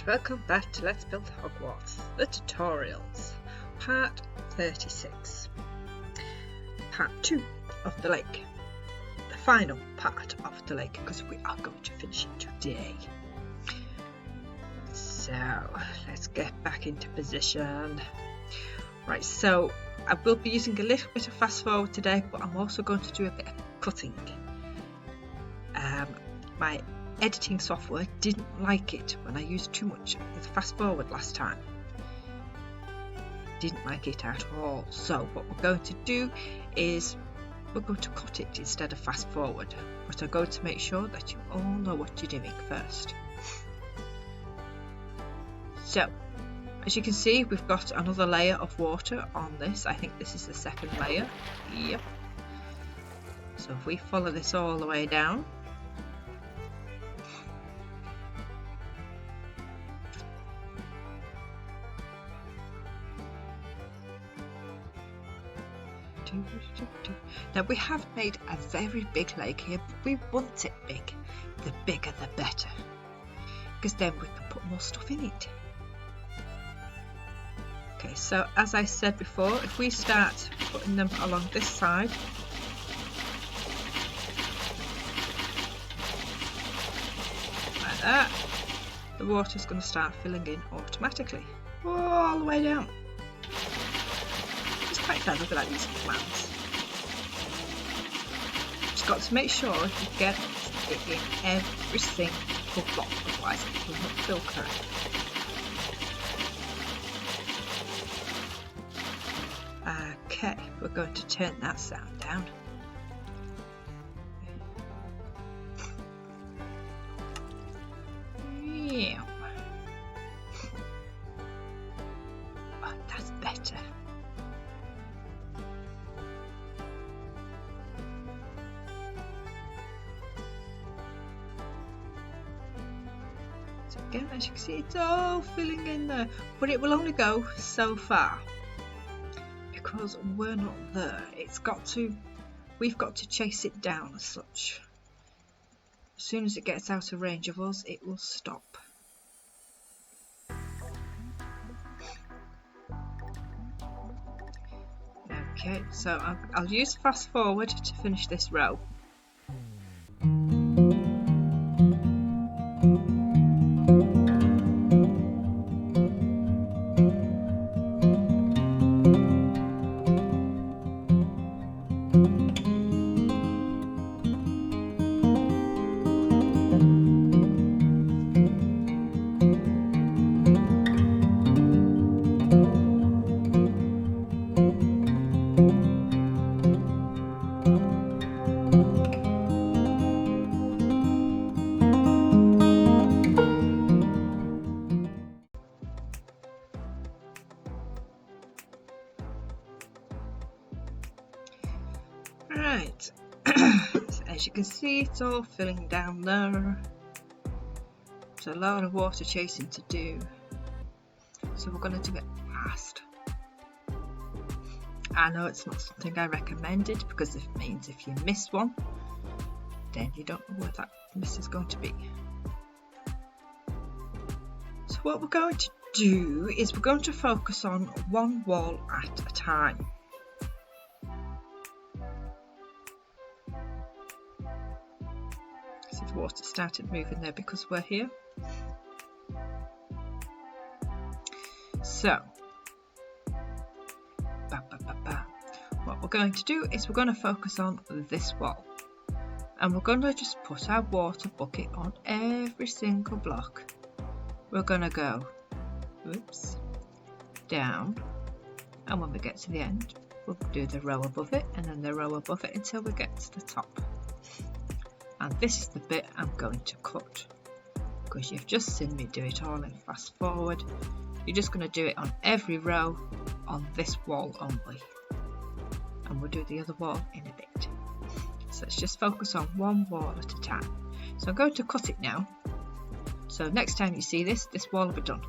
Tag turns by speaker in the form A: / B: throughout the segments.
A: welcome back to Let's Build Hogwarts, the tutorials, part 36, part 2 of the lake, the final part of the lake, because we are going to finish it today. So, let's get back into position. Right, so I will be using a little bit of fast forward today, but I'm also going to do a bit of cutting. My editing software didn't like it when I used too much with fast forward last time. Didn't like it at all. So what we're going to do is we're going to cut it instead of fast forward, but I'm going to make sure that you all know what you're doing first. So as you can see, we've got another layer of water on this. I think this is the second layer. Yep. So if we follow this all the way down, now we have made a very big lake here, but we want it big. The bigger the better, because then we can put more stuff in it. Okay, so as I said before, if we start putting them along this side, like that, the water's going to start filling in automatically all the way down. It's quite clever for that using plants. Just got to make sure you get it in every single block, otherwise it will not fill correctly. Okay, we're going to turn that sound down. Yeah. Oh, that's better. So again, as you can see, it's all filling in there, but it will only go so far. Because we're not there, we've got to chase it down as such. As soon as it gets out of range of us, it will stop. Okay, so I'll use fast forward to finish this row. Right, so as you can see, it's all filling down there. There's a lot of water chasing to do, so we're going to do it fast. I know it's not something I recommended, because it means if you miss one, then you don't know where that miss is going to be. So what we're going to do is we're going to focus on one wall at a time. The water started moving there because we're here. So what we're going to do is we're going to focus on this wall, and we're going to just put our water bucket on every single block. We're going to go down, and when we get to the end, we'll do the row above it and then the row above it until we get to the top. And this is the bit I'm going to cut, because you've just seen me do it all in fast forward. You're just going to do it on every row on this wall only, and we'll do the other wall in a bit. So let's just focus on one wall at a time. So I'm going to cut it now, so next time you see this wall will be done.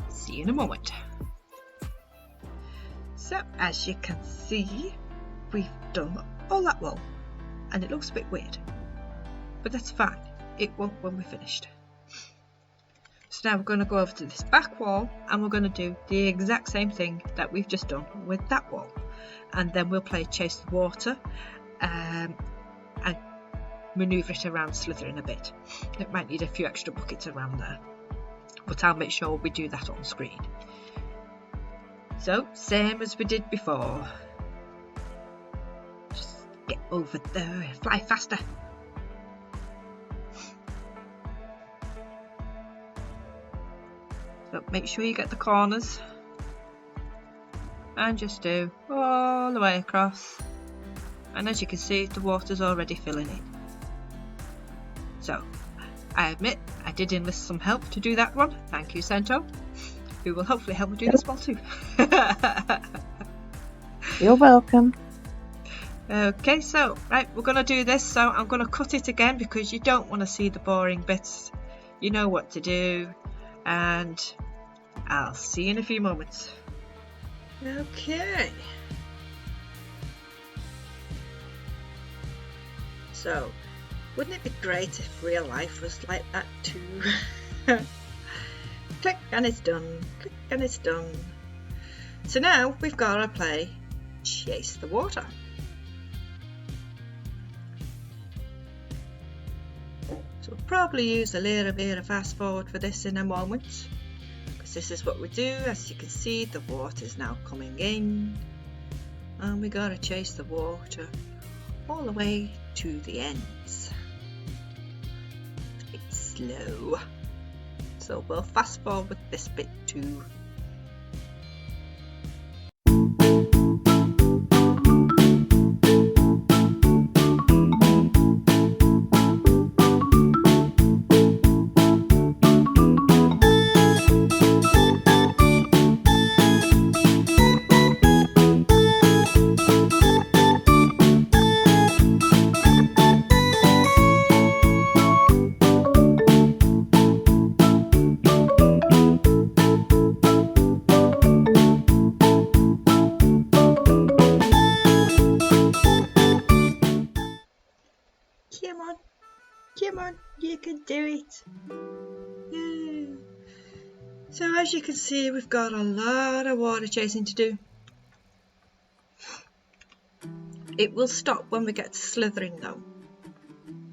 A: See you in a moment. So as you can see, we've done all that wall. And it looks a bit weird, but that's fine, it won't when we're finished. So now we're going to go over to this back wall and we're going to do the exact same thing that we've just done with that wall. And then we'll play Chase the Water and manoeuvre it around Slytherin a bit. It might need a few extra buckets around there, but I'll make sure we do that on screen. So, same as we did before. Just get over there, fly faster. So make sure you get the corners and just do all the way across. And as you can see, the water's already filling in. So I admit I did enlist some help to do that one. Thank you, Sento, who will hopefully help me do this one too.
B: You're welcome.
A: Okay, so right, we're going to do this. So I'm going to cut it again because you don't want to see the boring bits. You know what to do, and I'll see you in a few moments. Okay. So, wouldn't it be great if real life was like that too? Click and it's done. Click and it's done. So now we've got to play Chase the Water. So we'll probably use a little bit of fast forward for this in a moment, because this is what we do. As you can see, the water's now coming in and we got to chase the water all the way to the ends. It's slow, so we'll fast forward this bit too. Come on, you can do it. Yeah. So as you can see, we've got a lot of water chasing to do. It will stop when we get to Slytherin though.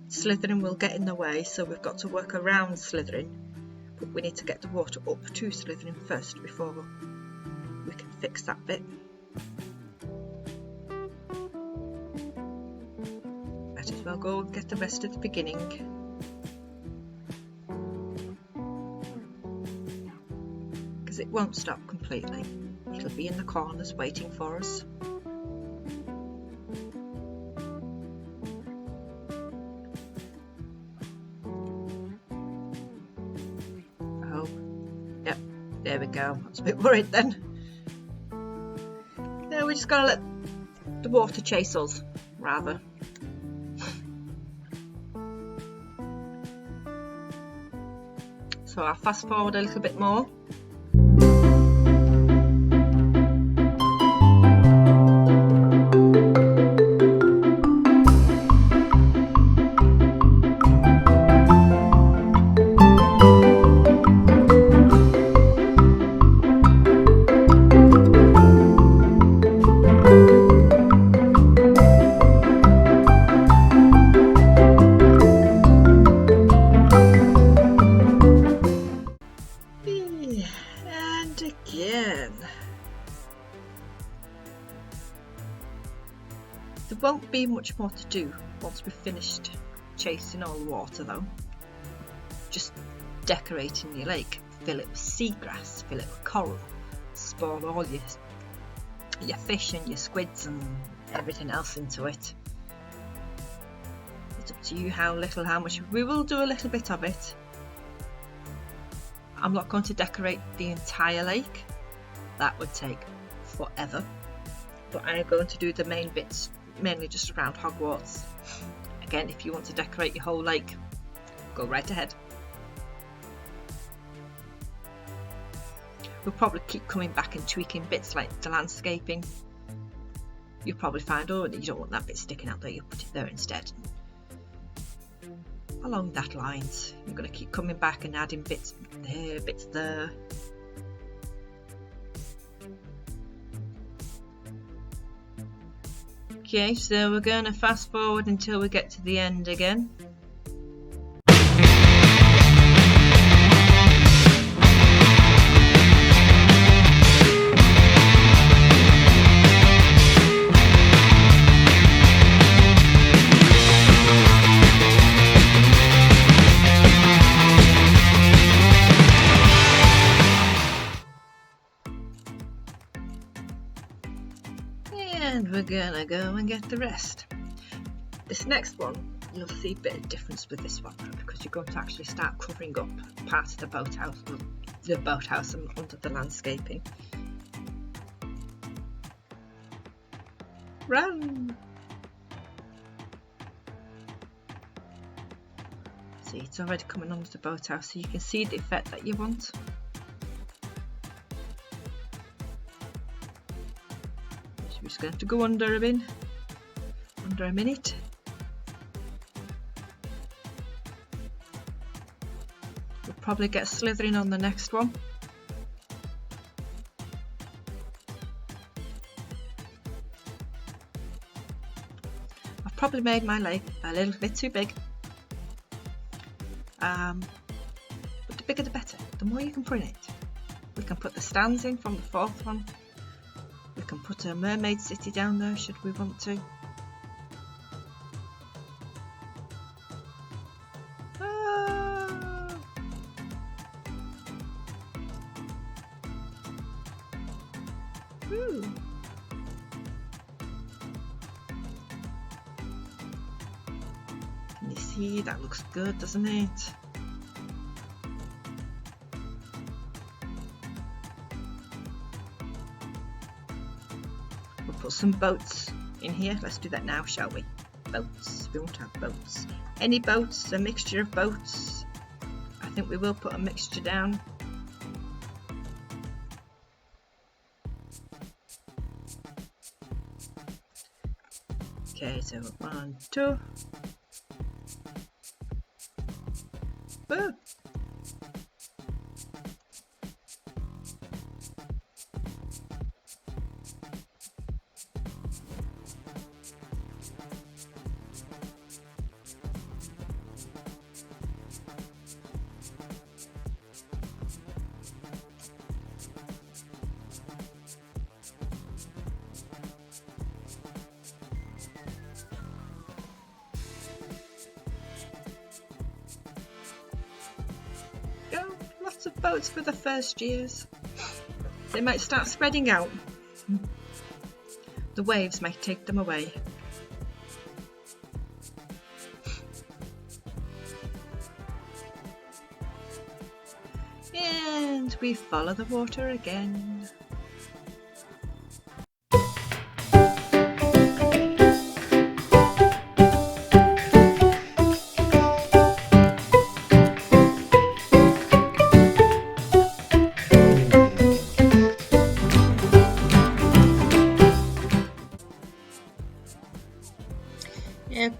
A: Slytherin will get in the way, so we've got to work around Slytherin. But we need to get the water up to Slytherin first before we can fix that bit. Might as well go and get the rest at the beginning. Because it won't stop completely. It'll be in the corners waiting for us. Oh, yep, there we go. I was a bit worried then. No, we just gotta let the water chase us, rather. So I'll fast forward a little bit more. There won't be much more to do once we've finished chasing all the water though. Just decorating your lake. Fill it with seagrass, fill it with coral, spawn all your fish and your squids and everything else into it. It's up to you how much. We will do a little bit of it. I'm not going to decorate the entire lake. That would take forever. But I'm going to do the main bits, mainly just around Hogwarts. Again, if you want to decorate your whole lake, go right ahead. We'll probably keep coming back and tweaking bits like the landscaping. You'll probably find, oh, you don't want that bit sticking out there, you put it there instead. along that lines. You're going to keep coming back and adding bits there, bits there. Okay, so we're going to fast forward until we get to the end again. And we're gonna go and get the rest. This next one, you'll see a bit of difference with this one because you're going to actually start covering up part of the boathouse and under the landscaping. Run! See, it's already coming under the boathouse, so you can see the effect that you want. We're just going to have to go under a minute. We'll probably get slithering on the next one. I've probably made my leg a little bit too big. But the bigger the better, the more you can print it. We can put the stands in from the fourth one. We can put a mermaid city down there should we want to. Ooh. Can you see? That looks good, doesn't it? We'll put some boats in here. Let's do that now, shall we? Boats. We want to have boats. Any boats, a mixture of boats. I think we will put a mixture down. Okay, so 1, 2. Woo! Lots of boats for the first years. They might start spreading out. The waves might take them away. And we follow the water again.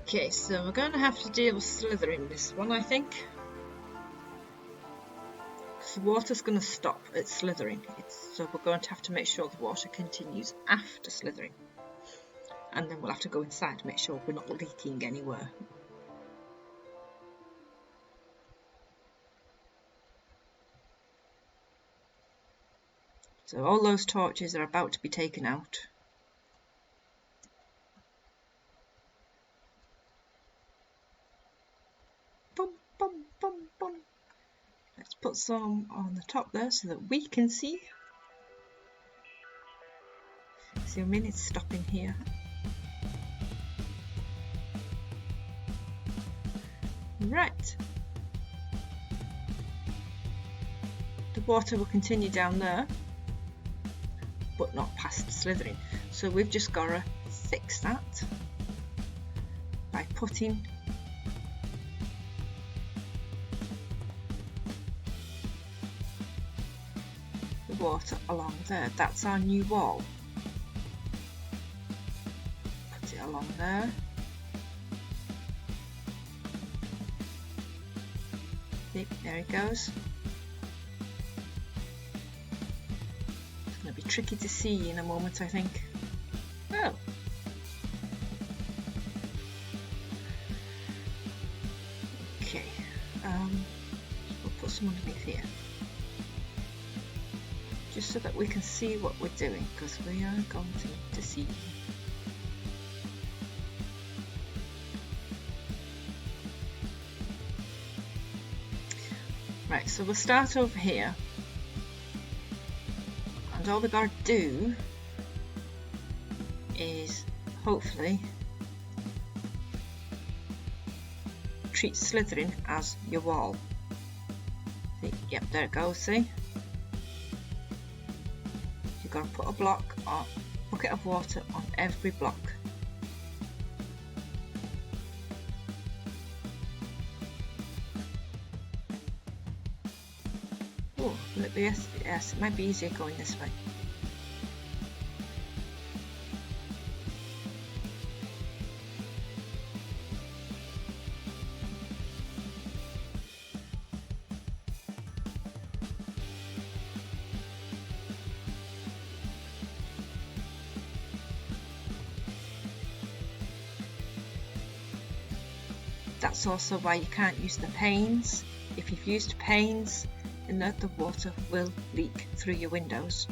A: Okay, so we're going to have to deal with slithering this one, I think. Because the water's going to stop at slithering. So we're going to have to make sure the water continues after slithering. And then we'll have to go inside to make sure we're not leaking anywhere. So all those torches are about to be taken out. Let's put some on the top there so that we can see. So a minute stopping here. Right. The water will continue down there, but not past slithering. So we've just got to fix that by putting water along there. That's our new wall. Put it along there. See, there it goes. It's going to be tricky to see in a moment, I think. Oh. Okay. We'll put some underneath here. Just so that we can see what we're doing, because we are going to need to see. Right, so we'll start over here, and all we've got to do is hopefully treat Slytherin as your wall. See, yep, there it goes, see? You've got to put a block or bucket of water on every block. Oh, yes, it might be easier going this way. That's also why you can't use the panes. If you've used panes, then the water will leak through your windows.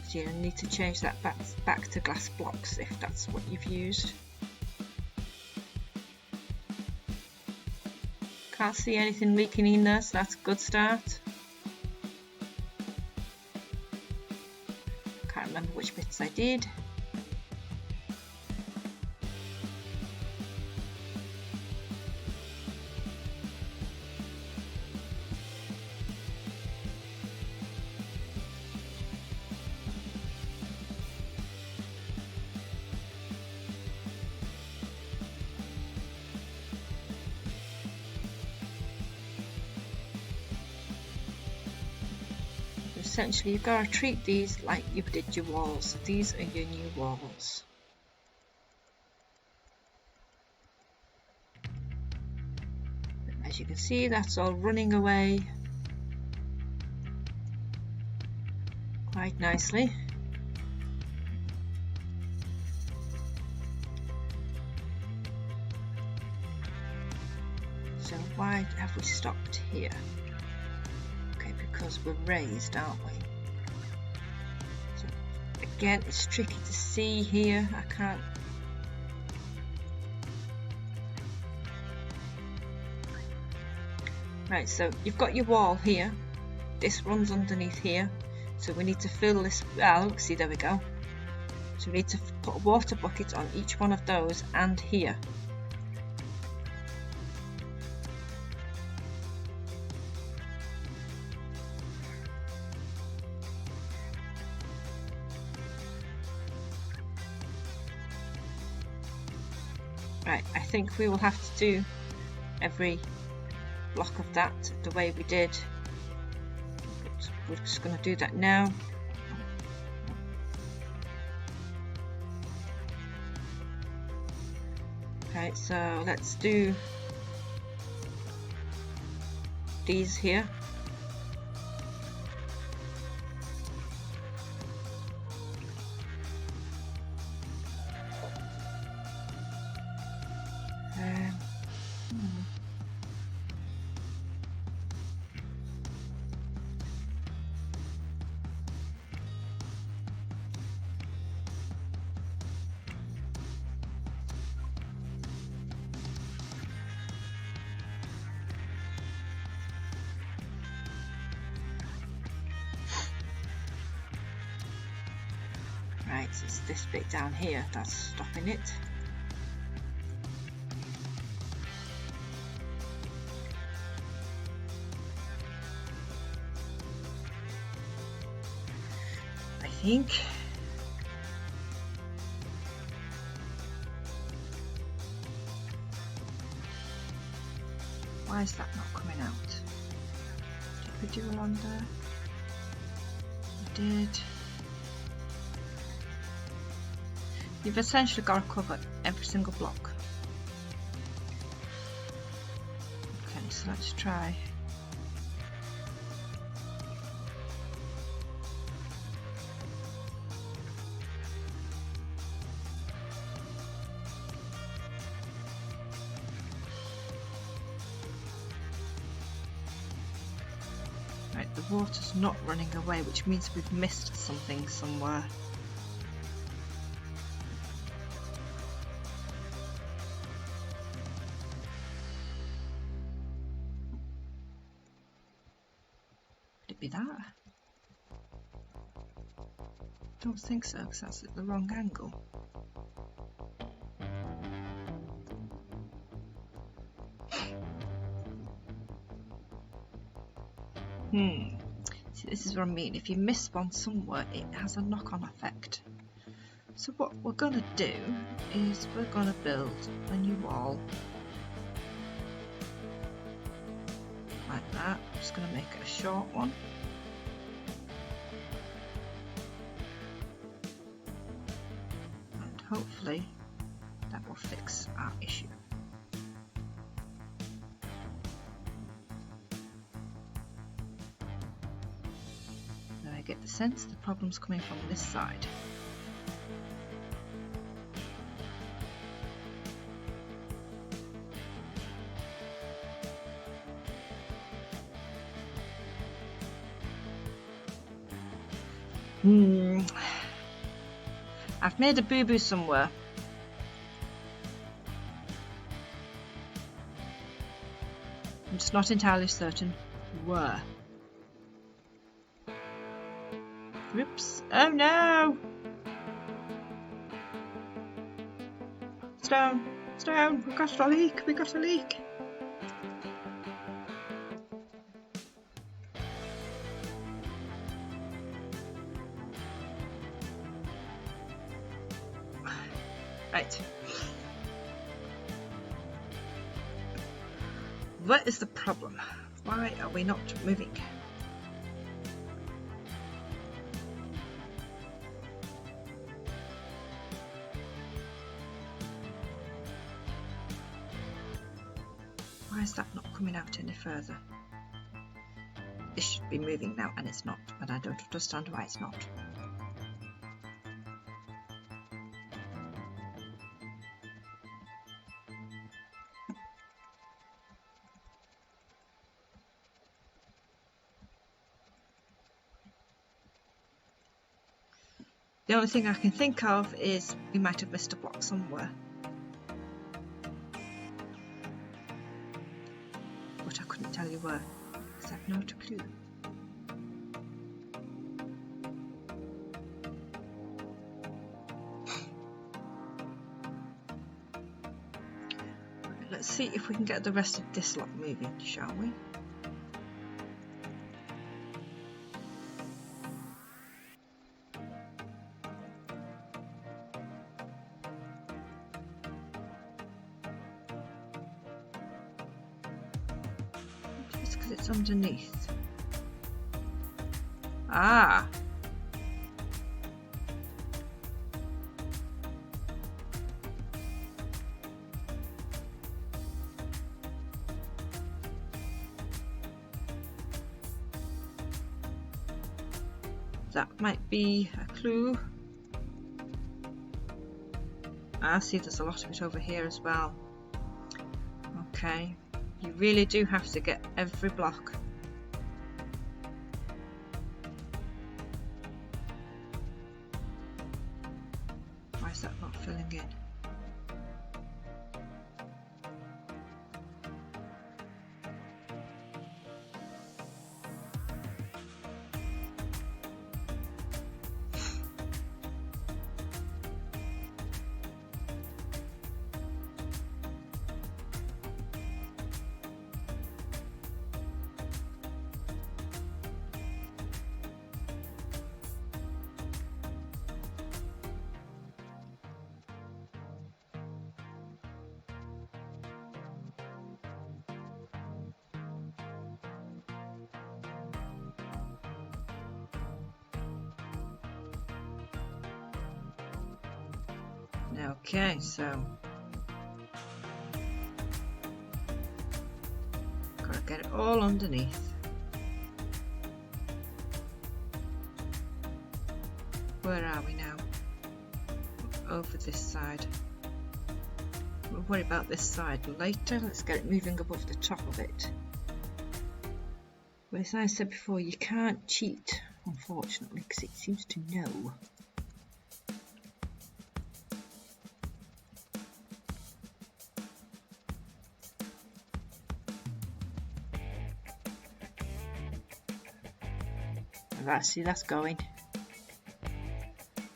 A: So you need to change that back to glass blocks if that's what you've used. Can't see anything leaking in there, so that's a good start. Can't remember which bits I did. Essentially, you've got to treat these like you did your walls. These are your new walls. As you can see, that's all running away quite nicely. So why have we stopped here? Because we're raised, aren't we? So again, it's tricky to see here. I can't. Right, so you've got your wall here. This runs underneath here. So we need to fill this. Well, see, there we go. So we need to put a water bucket on each one of those and here. Right, I think we will have to do every block of that the way we did. But we're just going to do that now. Okay, so let's do these here. Right, it's this bit down here that's stopping it. I think. Why is that not coming out? Did we do along there? We did. You've essentially got to cover every single block. so let's try. Right, the water's not running away, which means we've missed something somewhere. Could it be that? Don't think so, because that's at the wrong angle. See, this is what I mean. If you miss one somewhere, it has a knock-on effect. So what we're going to do is we're going to build a new wall. Like that. I'm just going to make it a short one. And hopefully that will fix our issue. I get the sense the problem's coming from this side. I've made a boo-boo somewhere. I'm just not entirely certain where. Oops. Oh no! Stone! Stone! We've got a leak! We've got a leak! Right. What is the problem? Why are we not moving? Why is that not coming out any further? This should be moving now and it's not, and I don't understand why it's not. The only thing I can think of is we might have missed a block somewhere. But I couldn't tell you where, because I've not a clue. Right, let's see if we can get the rest of this lot moving, shall we? Because it's underneath. Ah! That might be a clue. I see there's a lot of it over here as well. Okay. You really do have to get every block. Why is that not filling in? Okay, so gotta get it all underneath. Where are we now? Over this side. We'll worry about this side later. Let's get it moving above the top of it. But as I said before, you can't cheat, unfortunately, because it seems to know. See, that's going.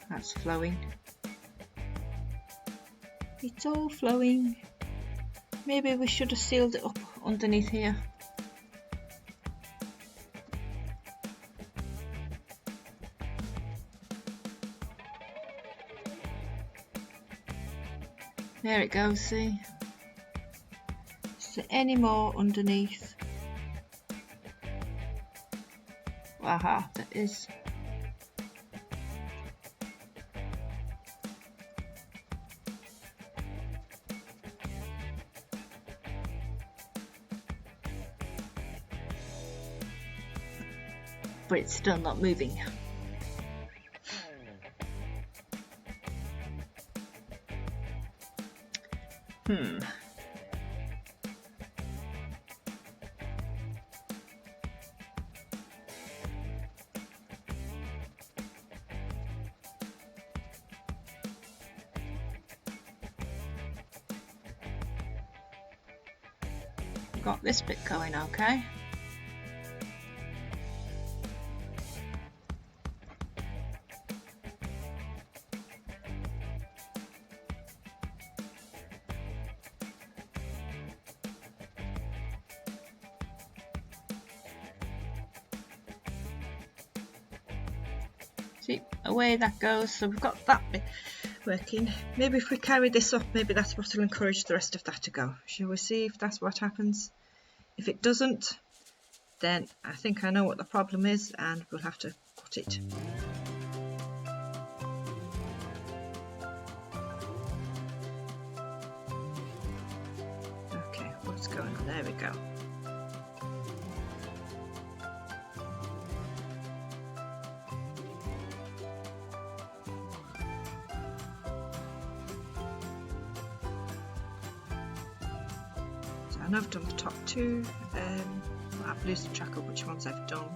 A: That's flowing. It's all flowing. Maybe we should have sealed it up underneath here. There it goes, see? Is there any more underneath? Aha, there is. But it's still not moving. Got this bit going okay. See, away that goes. So we've got that bit working. Maybe if we carry this up, maybe that's what will encourage the rest of that to go. Shall we see if that's what happens? If it doesn't, then I think I know what the problem is and we'll have to cut it. Okay, what's going on? There we go. And I've done the top two. I've lost track of which ones I've done.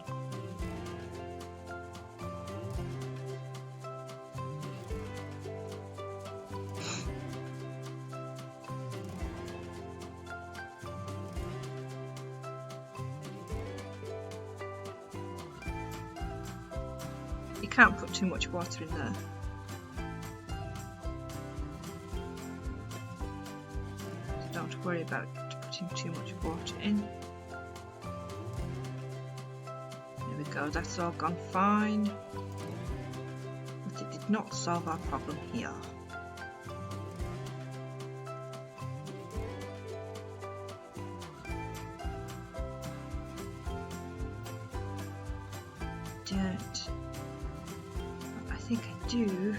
A: You can't put too much water in there. So don't worry about too much water in. There we go, that's all gone fine. But it did not solve our problem here. Dirt. I think I do.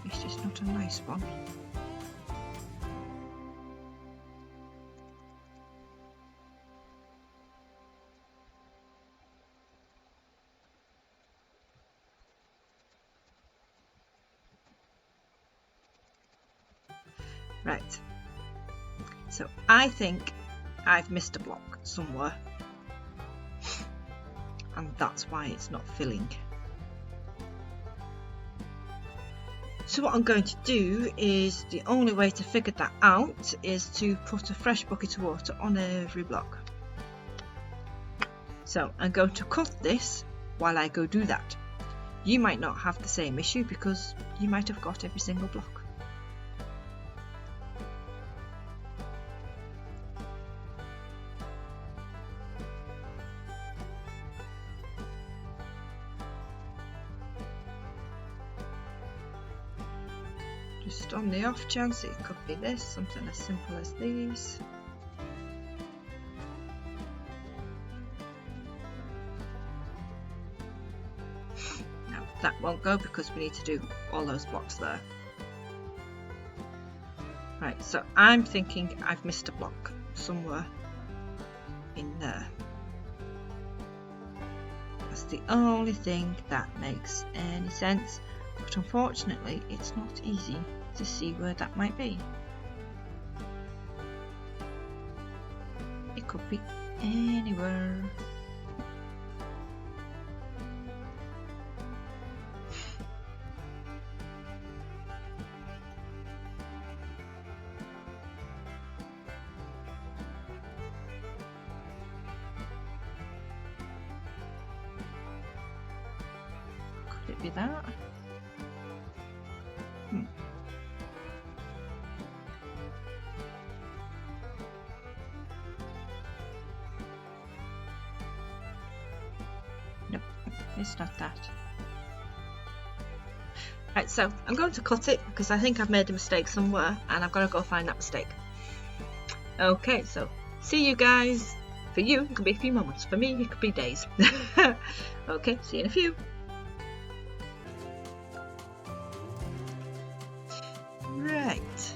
A: It's just not a nice one. Right, so I think I've missed a block somewhere and that's why it's not filling. So what I'm going to do is, the only way to figure that out is to put a fresh bucket of water on every block. So I'm going to cut this while I go do that. You might not have the same issue because you might have got every single block. Just on the off chance it could be this, something as simple as these. No, that won't go because we need to do all those blocks there. Right, so I'm thinking I've missed a block somewhere. in there. That's the only thing that makes any sense, but unfortunately it's not easy to see where that might be. It could be anywhere. Could it be that? Nope, it's not that. Right, so I'm going to cut it because I think I've made a mistake somewhere and I've got to go find that mistake. Okay, so see you guys. For you, it could be a few moments. For me, it could be days. Okay, see you in a few. Right.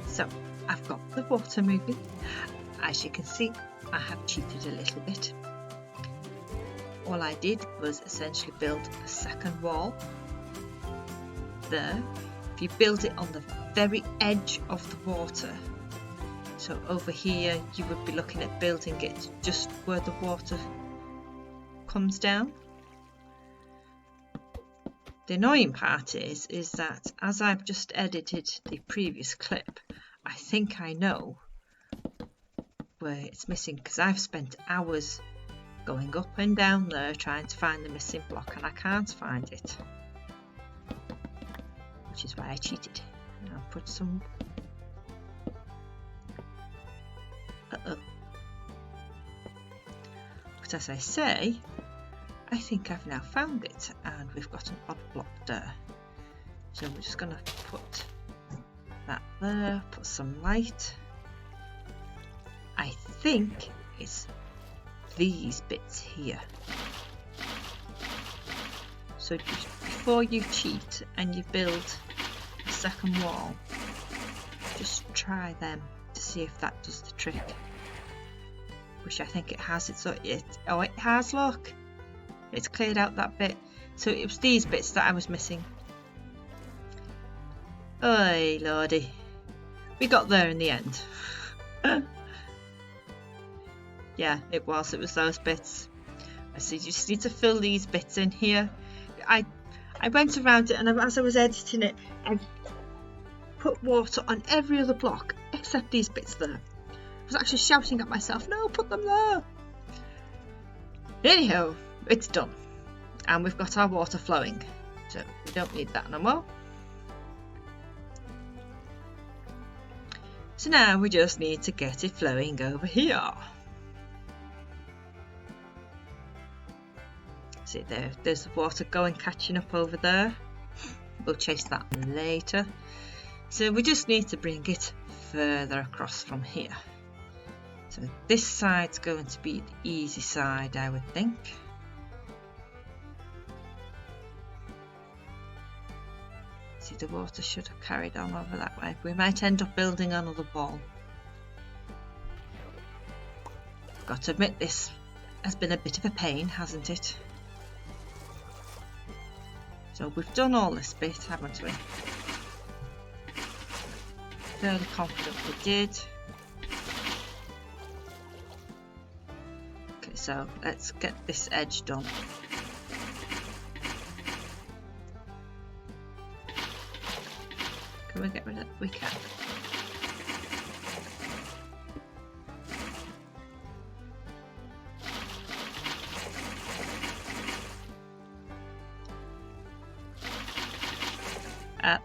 A: So I've got the water moving. As you can see, I have cheated a little bit. All I did was essentially build a second wall there. If you build it on the very edge of the water, so over here you would be looking at building it just where the water comes down. The annoying part is that as I've just edited the previous clip, I think I know where it's missing because I've spent hours going up and down there trying to find the missing block and I can't find it, which is why I cheated. I'll put some but as I say, I think I've now found it and we've got an odd block there, so we're just gonna put that there, put some light. I think it's these bits here. So before you cheat and you build a second wall, just try them to see if that does the trick. Which I think it has. Oh, it has, look! It's cleared out that bit. So it was these bits that I was missing. Oi, lordy. We got there in the end. Yeah, it was those bits. So you just need to fill these bits in here. I went around it and as I was editing it, I put water on every other block except these bits there. I was actually shouting at myself, no, put them there. Anyhow, it's done. And we've got our water flowing. So we don't need that no more. So now we just need to get it flowing over here. See there's the water going, catching up over there. We'll chase that later. So we just need to bring it further across from here. So this side's going to be the easy side, I would think. See, the water should have carried on over that way. We might end up building another wall. Got to admit, this has been a bit of a pain, hasn't it? So we've done all this bit, haven't we? Fairly confident we did. Okay, so let's get this edge done. Can we get rid of it? We can.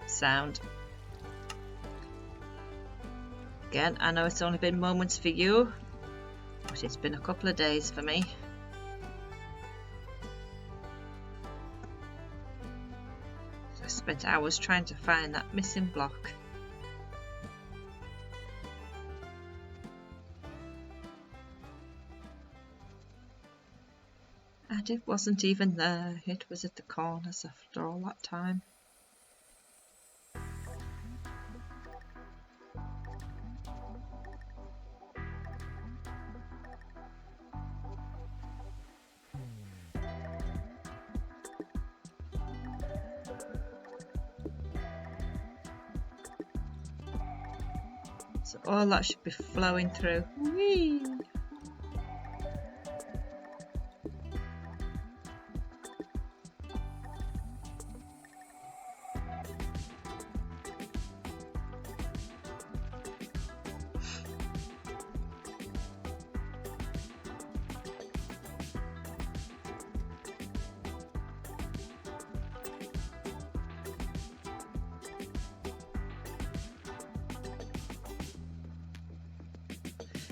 A: Sound. Again, I know it's only been moments for you, but it's been a couple of days for me. So I spent hours trying to find that missing block. And it wasn't even there, it was at the corners after all that time. So all that should be flowing through. Whee!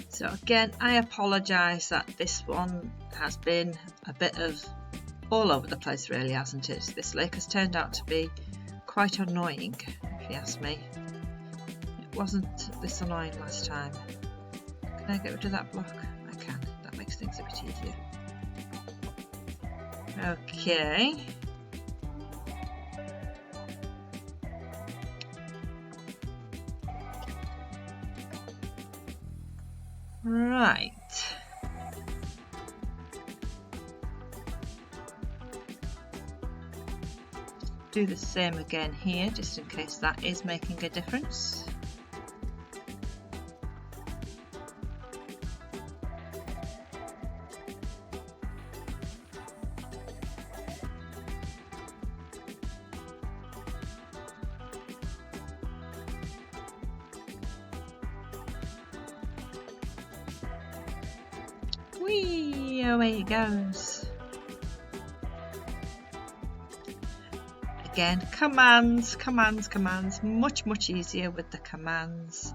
A: So again, I apologise that this one has been a bit of all over the place, really, hasn't it? This lake has turned out to be quite annoying, if you ask me. It wasn't this annoying last time. Can I get rid of that block? I can. That makes things a bit easier. Okay. Right. Do the same again here, just in case that is making a difference. Whee! Away he goes. Again, commands, commands, commands. Much easier with the commands.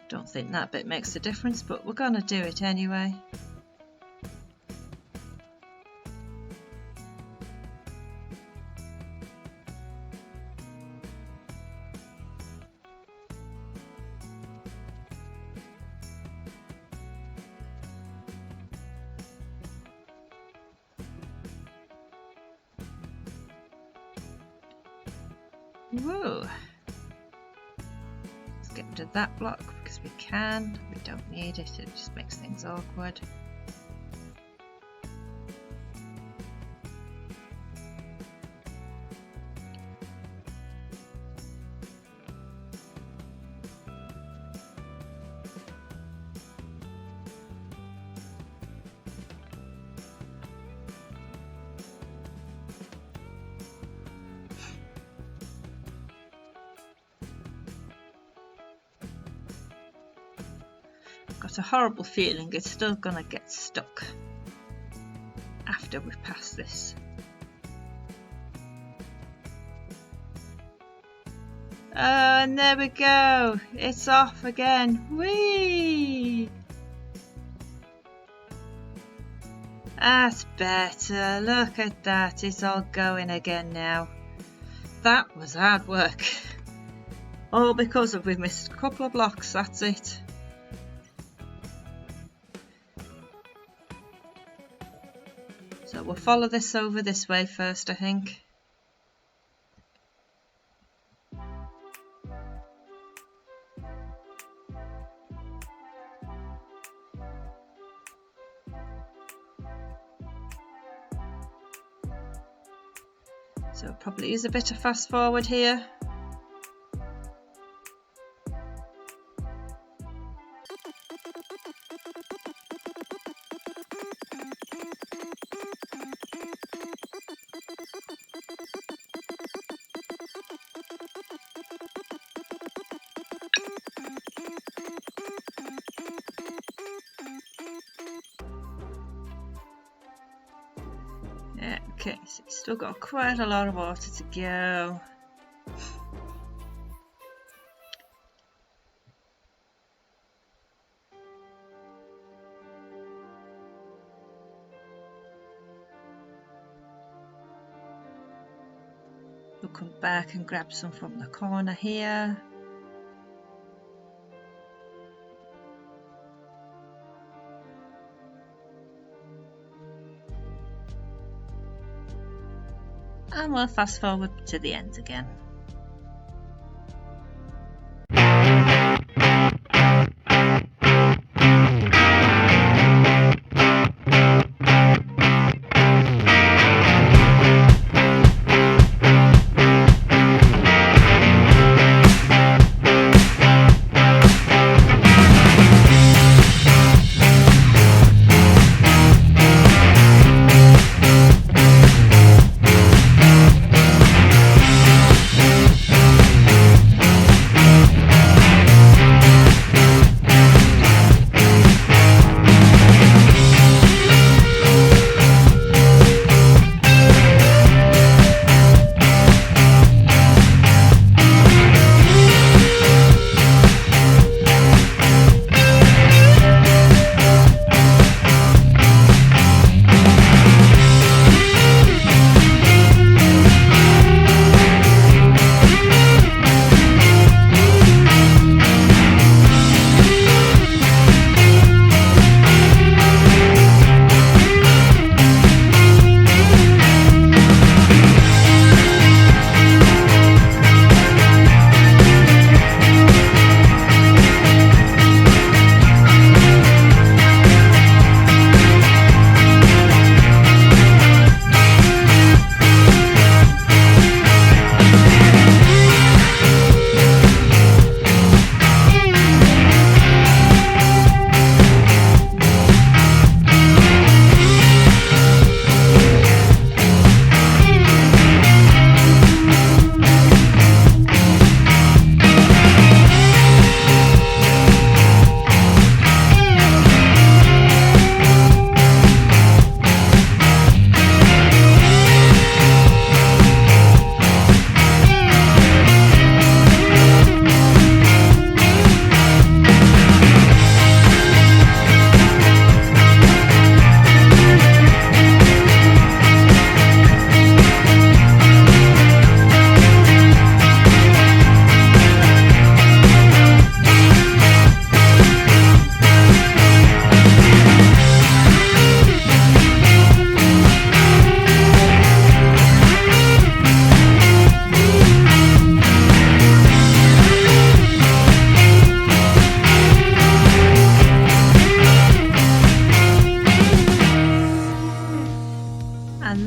A: Don't think that bit makes a difference, but we're gonna do it anyway. Whoa! Let's get rid of that block because we can. We don't need it, it just makes things awkward. Got a horrible feeling it's still gonna get stuck after we've passed this. And there we go, it's off again. Whee! That's better, look at that, it's all going again now. That was hard work. All because we've missed a couple of blocks, that's it. So we'll follow this over this way first, I think. So probably use a bit of fast forward here. Okay, so it's still got quite a lot of water to go. We'll come back and grab some from the corner here. And we'll fast forward to the end again.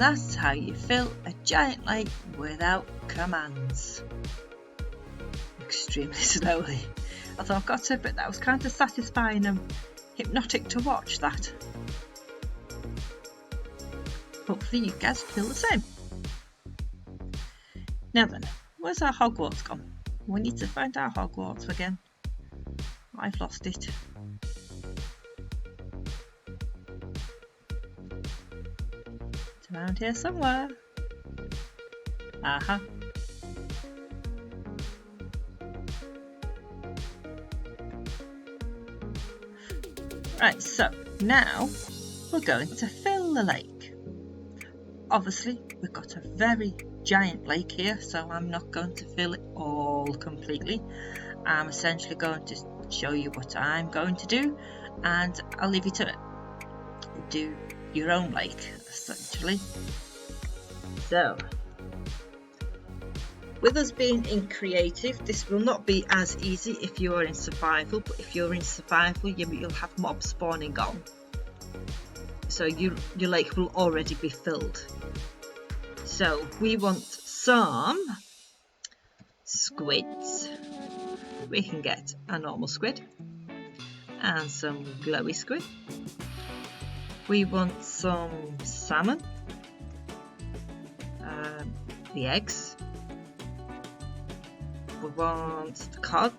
A: that's how you fill a giant lake without commands. Extremely slowly. Although I've got to admit that was kind of satisfying and hypnotic to watch that. Hopefully you guys feel the same. Now then, where's our Hogwarts gone? We need to find our Hogwarts again. I've lost it. It's around here somewhere. Aha. Right, so now we're going to fill the lake. Obviously, we've got a very giant lake here, so I'm not going to fill it all completely. I'm essentially going to show you what I'm going to do, and I'll leave you to it. Do your own lake, essentially. So, with us being in creative, this will not be as easy if you are in survival, but if you're in survival, you'll have mobs spawning on. So your lake will already be filled. So we want some squids. We can get a normal squid and some glowy squid. We want some salmon, the eggs. We want the cod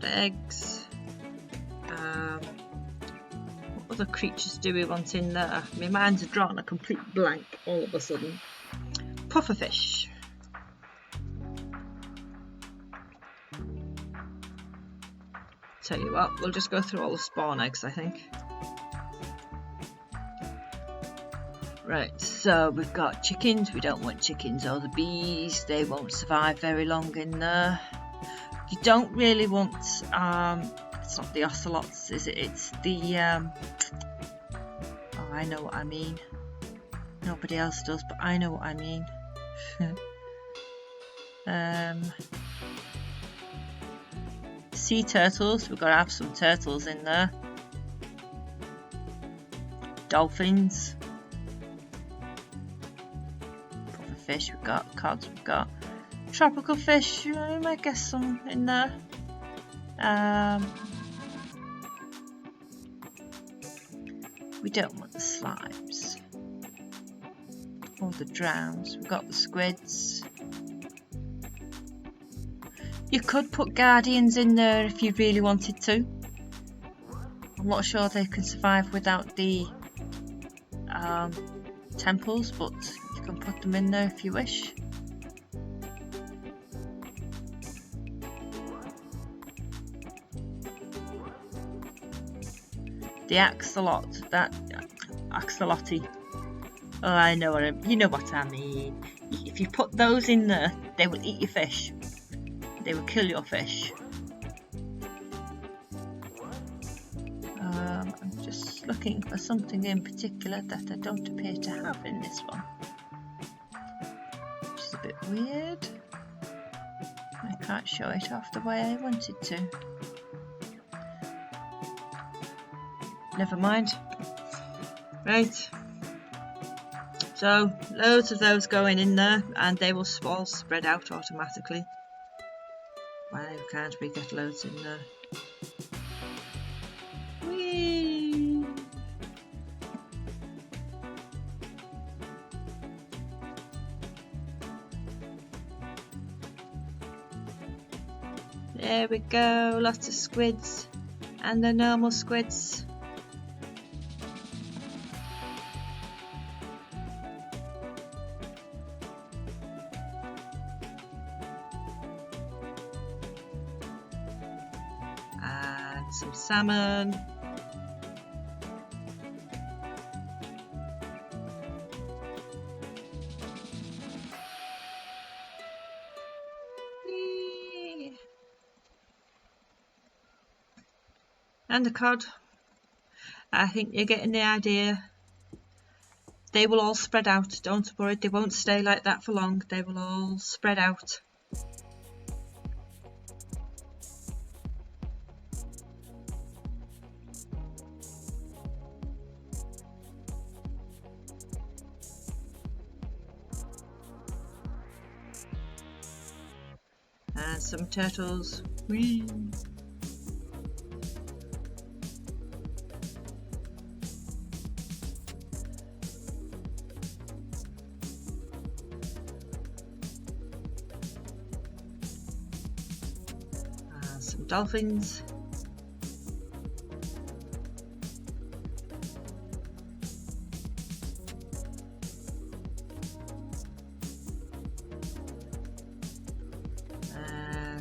A: eggs. What other creatures do we want in there? My mind's drawn a complete blank all of a sudden. Pufferfish. Tell you what, we'll just go through all the spawn eggs, I think. Right, so we've got chickens. We don't want chickens or the bees. They won't survive very long in there. You don't really want, it's not the ocelots, is it? It's the, oh, I know what I mean. Nobody else does, but I know what I mean. Sea turtles, we've got to have some turtles in there. Dolphins. Proper fish, we've got cods, we've got tropical fish, we might get some in there. We don't want the slimes or the drowns. We've got the squids. You could put guardians in there if you really wanted to. I'm not sure they can survive without the temples, but you can put them in there if you wish. The axolot, axolotl. Oh, I know what you know what I mean. If you put those in there, they will eat your fish. They will kill your fish. I'm just looking for something in particular that I don't appear to have in this one, which is a bit weird. I can't show it off the way I wanted to. Never mind. Right. So loads of those going in there, and they will all spread out automatically. Why can't we get loads in there? Whee! There we go, lots of squids, and the normal squids. Some salmon. Whee! And the cod. I think you're getting the idea. They will all spread out, don't worry, they won't stay like that for long, they will all spread out. And some turtles. Whee! And some dolphins.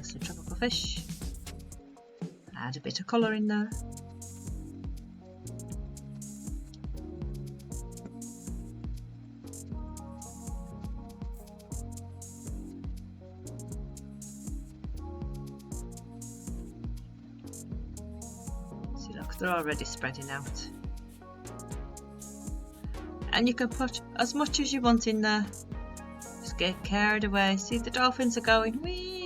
A: Some tropical fish. Add a bit of colour in there. See, look, they're already spreading out. And you can put as much as you want in there. Just get carried away. See, the dolphins are going, whee!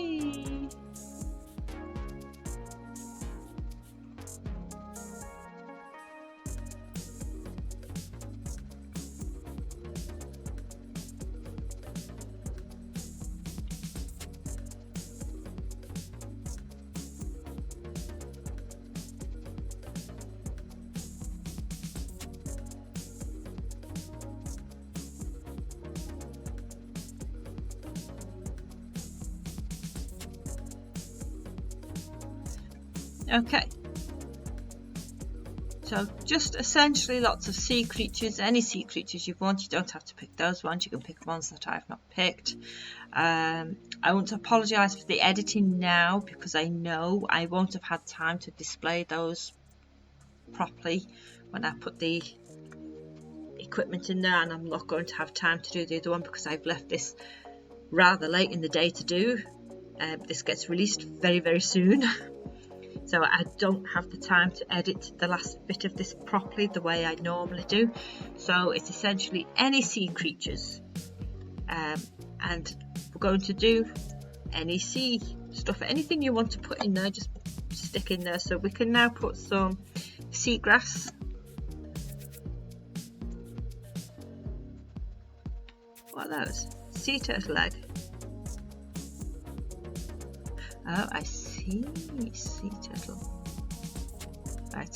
A: Okay, so just essentially lots of sea creatures, any sea creatures you want. You don't have to pick those ones, you can pick ones that I've not picked. I want to apologise for the editing now because I know I won't have had time to display those properly when I put the equipment in there, and I'm not going to have time to do the other one because I've left this rather late in the day to do. This gets released very, very soon. So I don't have the time to edit the last bit of this properly the way I normally do. So it's essentially any sea creatures. And we're going to do any sea stuff. Anything you want to put in there, just stick in there. So we can now put some seagrass. What are those? Sea turtle egg. Oh, I see. Sea turtle. Right.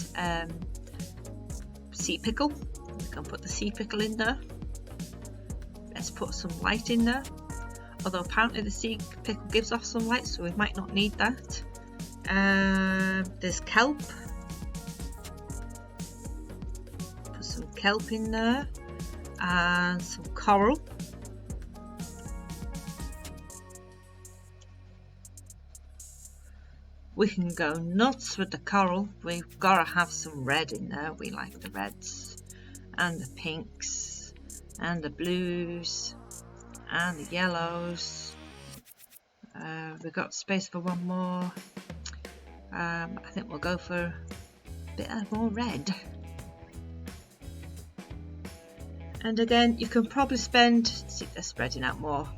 A: Sea pickle. We can put the sea pickle in there. Let's put some light in there. Although apparently the sea pickle gives off some light, so we might not need that. There's kelp. Put some kelp in there. And some coral. We can go nuts with the coral. We've got to have some red in there. We like the reds and the pinks and the blues and the yellows. We've got space for one more. I think we'll go for a bit more red. And again, you can probably spend, see, they're spreading out more.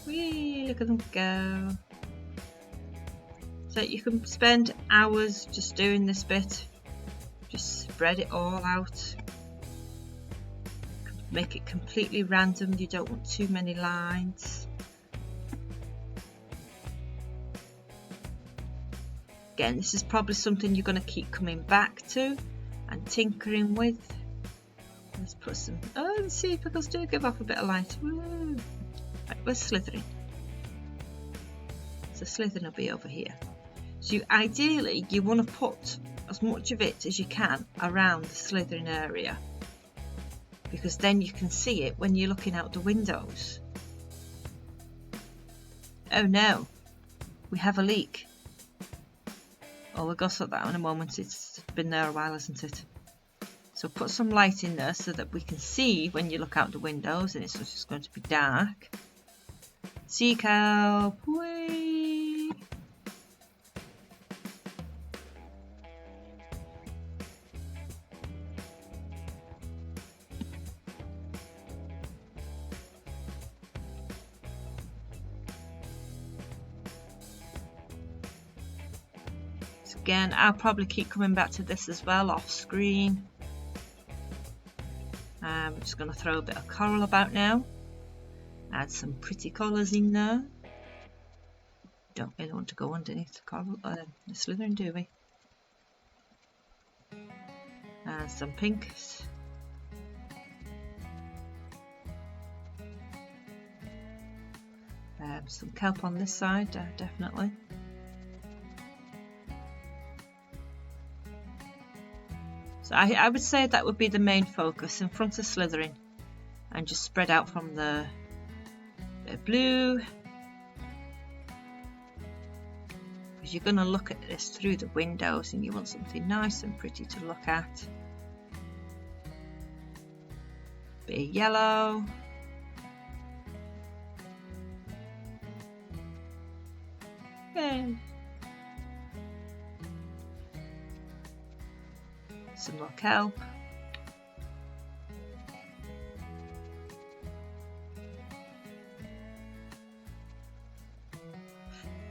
A: Whee, look at them go. So you can spend hours just doing this bit. Just spread it all out. Make it completely random. You don't want too many lines. Again, this is probably something you're going to keep coming back to and tinkering with. Let's put some, oh, the sea pickles do give off a bit of light. Woo. Right, where's Slytherin? So Slytherin will be over here. So ideally you want to put as much of it as you can around the Slytherin area, because then you can see it when you're looking out the windows. Oh no, we have a leak. Oh, we'll go sort that out in a moment. It's been there a while, hasn't it? So put some light in there so that we can see when you look out the windows, and it's just going to be dark. Sea kelp, whee! Again, I'll probably keep coming back to this as well off screen. I'm just going to throw a bit of coral about now. Add some pretty colours in there. Don't really want to go underneath the Slytherin, do we? And some pinks. Some kelp on this side, definitely. So I would say that would be the main focus in front of Slytherin, and just spread out from the blue, because you're going to look at this through the windows and you want something nice and pretty to look at. Bit of yellow. Yay. Some more kelp.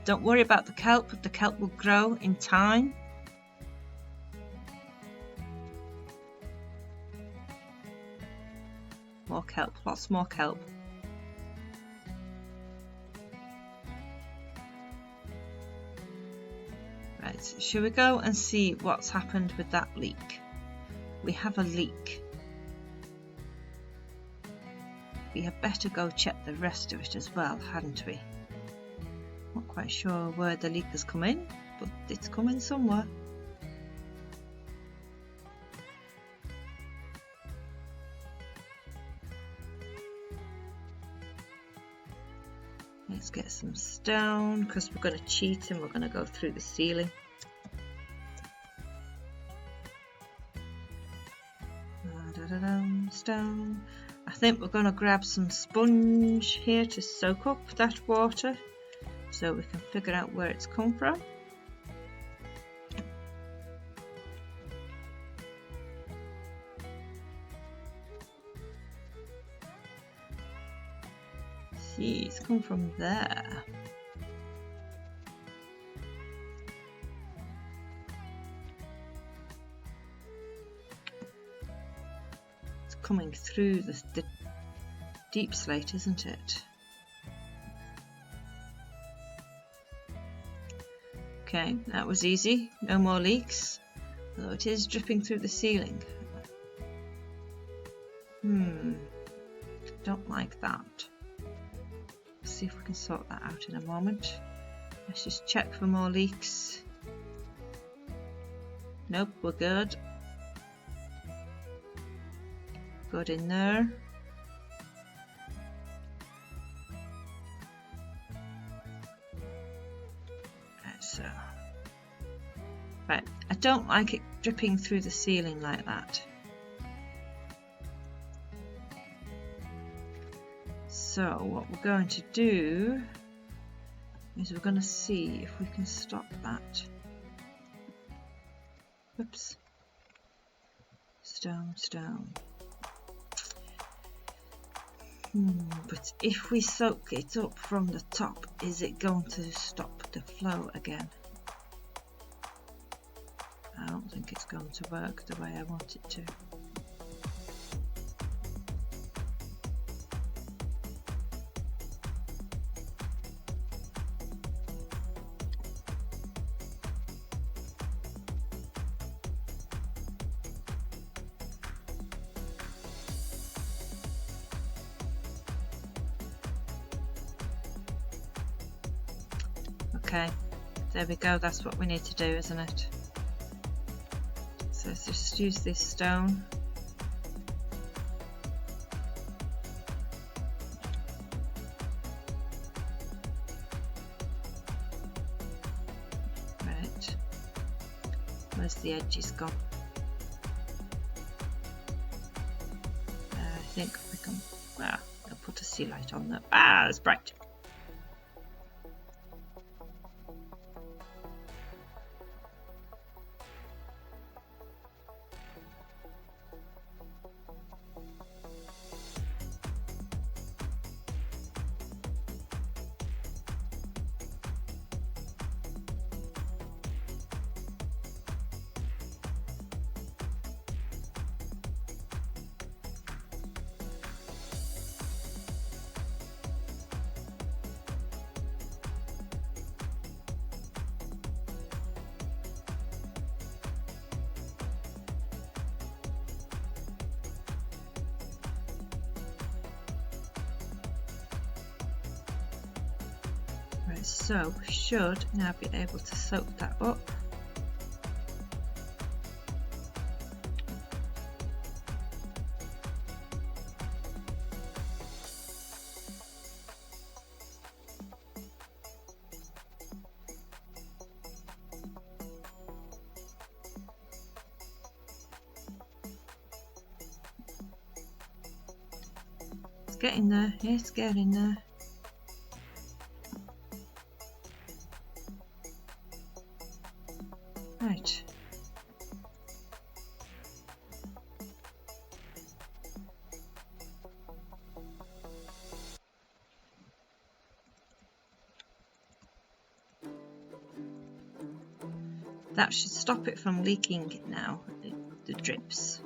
A: Don't worry about the kelp will grow in time. More kelp, lots more kelp. Right, shall we go and see what's happened with that leak? We have a leak. We had better go check the rest of it as well, hadn't we? Not quite sure where the leak has come in, but it's coming somewhere. Let's get some stone, because we're going to cheat and we're going to go through the ceiling. Stone. I think we're going to grab some sponge here to soak up that water, so we can figure out where it's come from. See, it's come from there. It's coming through the deep slate, isn't it? Okay, that was easy. No more leaks. Although it is dripping through the ceiling. Don't like that. Let's see if we can sort that out in a moment. Let's just check for more leaks. Nope, we're good. Good in there. So, right, I don't like it dripping through the ceiling like that. So what we're going to do is we're going to see if we can stop that. Whoops. Stone, stone. But if we soak it up from the top, is it going to stop the flow again? I don't think it's going to work the way I want it to. Okay, there we go, that's what we need to do, isn't it? So let's just use this stone. Right, where's the edges gone? I think we can, well, I'll put a sea light on that. Ah, it's bright. So we should now be able to soak that up. It's getting there, it's getting there. Right. That should stop it from leaking now, the drips.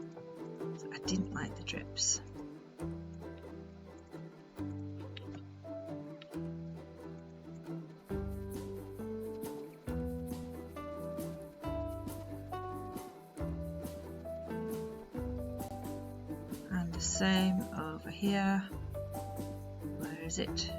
A: I didn't like the drips. And the same over here. Where is it?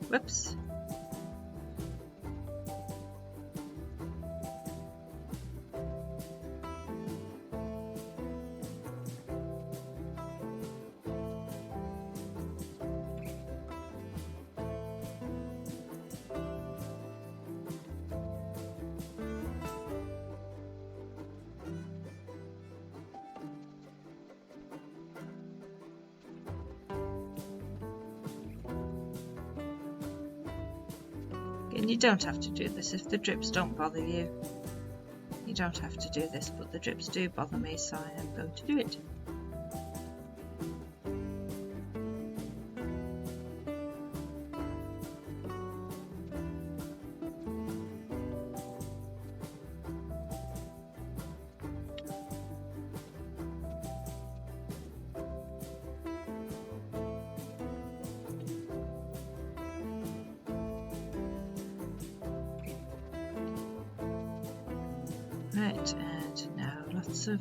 A: Whoops. And you don't have to do this if the drips don't bother you. You don't have to do this, but the drips do bother me, so I am going to do it. Right, and now lots of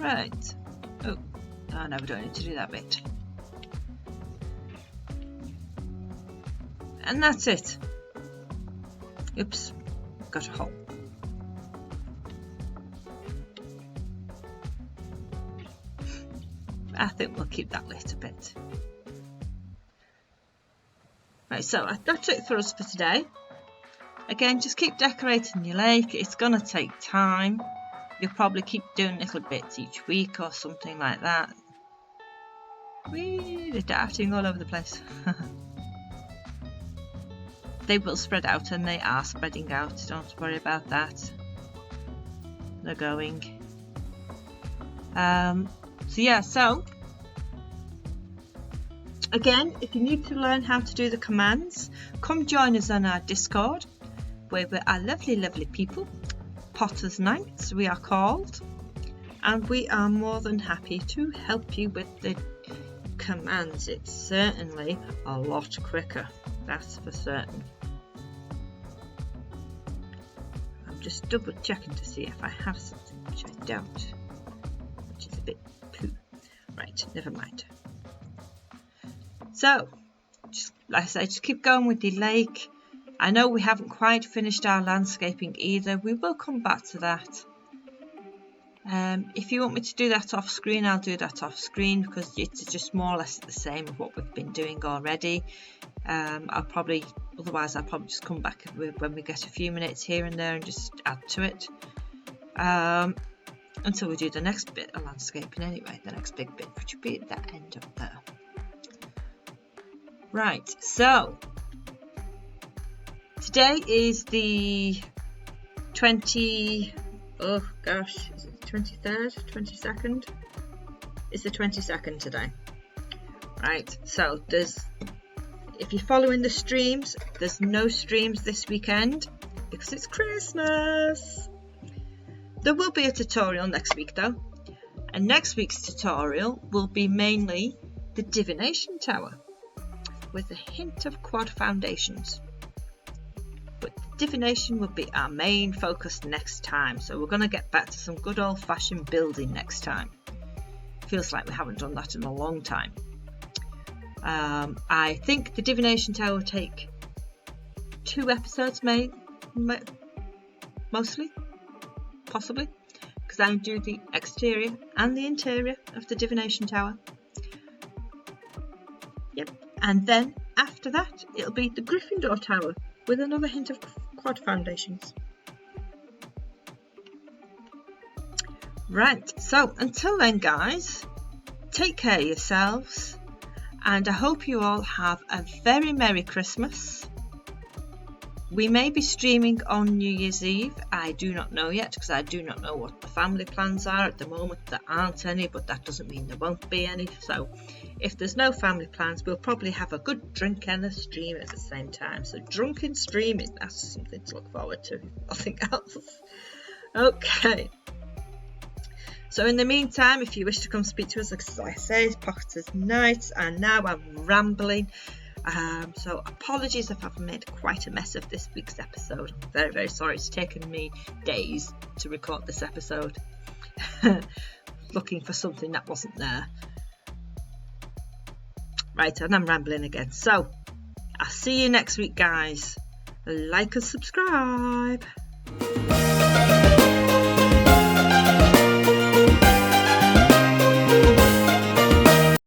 A: right. Oh, no, we don't need to do that bit. And that's it. Oops, got a hole. I think we'll keep that little bit. Right, so that's it for us for today. Again, just keep decorating your lake. It's going to take time. You'll probably keep doing little bits each week or something like that. Whee, they're darting all over the place. They will spread out, and they are spreading out. Don't worry about that. They're going. So again, if you need to learn how to do the commands, come join us on our Discord, where we are lovely people, Potter's Knights we are called, and we are more than happy to help you with the commands. It's certainly a lot quicker, that's for certain. I'm just double checking to see if I have something, which I don't, which is a bit poo. Right, never mind. So, just like I say, just keep going with the lake. I know we haven't quite finished our landscaping either. We will come back to that. If you want me to do that off screen, I'll do that off screen, because it's just more or less the same of what we've been doing already. Otherwise I'll probably just come back when we get a few minutes here and there and just add to it. Until we do the next bit of landscaping anyway, the next big bit, which will be at that end up there. Right, so today is the 23rd, 22nd? It's the 22nd today. Right, so if you're following the streams, there's no streams this weekend because it's Christmas. There will be a tutorial next week though, and next week's tutorial will be mainly the Divination Tower with a hint of quad foundations. But divination will be our main focus next time, so we're going to get back to some good old-fashioned building next time. Feels like we haven't done that in a long time. I think the Divination Tower will take 2 episodes, mostly, possibly, because I do the exterior and the interior of the Divination Tower. Yep. And then after that, it'll be the Gryffindor Tower with another hint of quad foundations. Right, so until then guys, take care of yourselves, and I hope you all have a very Merry Christmas. We may be streaming on New Year's Eve. I do not know yet, because I do not know what the family plans are at the moment. There aren't any, but that doesn't mean there won't be any. So if there's no family plans, we'll probably have a good drink and a stream at the same time. So drunken streaming, that's something to look forward to, nothing else. Okay. So in the meantime, if you wish to come speak to us, like I say, it's Potter's Knights, and now I'm rambling. So apologies if I've made quite a mess of this week's episode. I'm very, very sorry. It's taken me days to record this episode. Looking for something that wasn't there. Right, and I'm rambling again. So I'll see you next week, guys. Like and subscribe.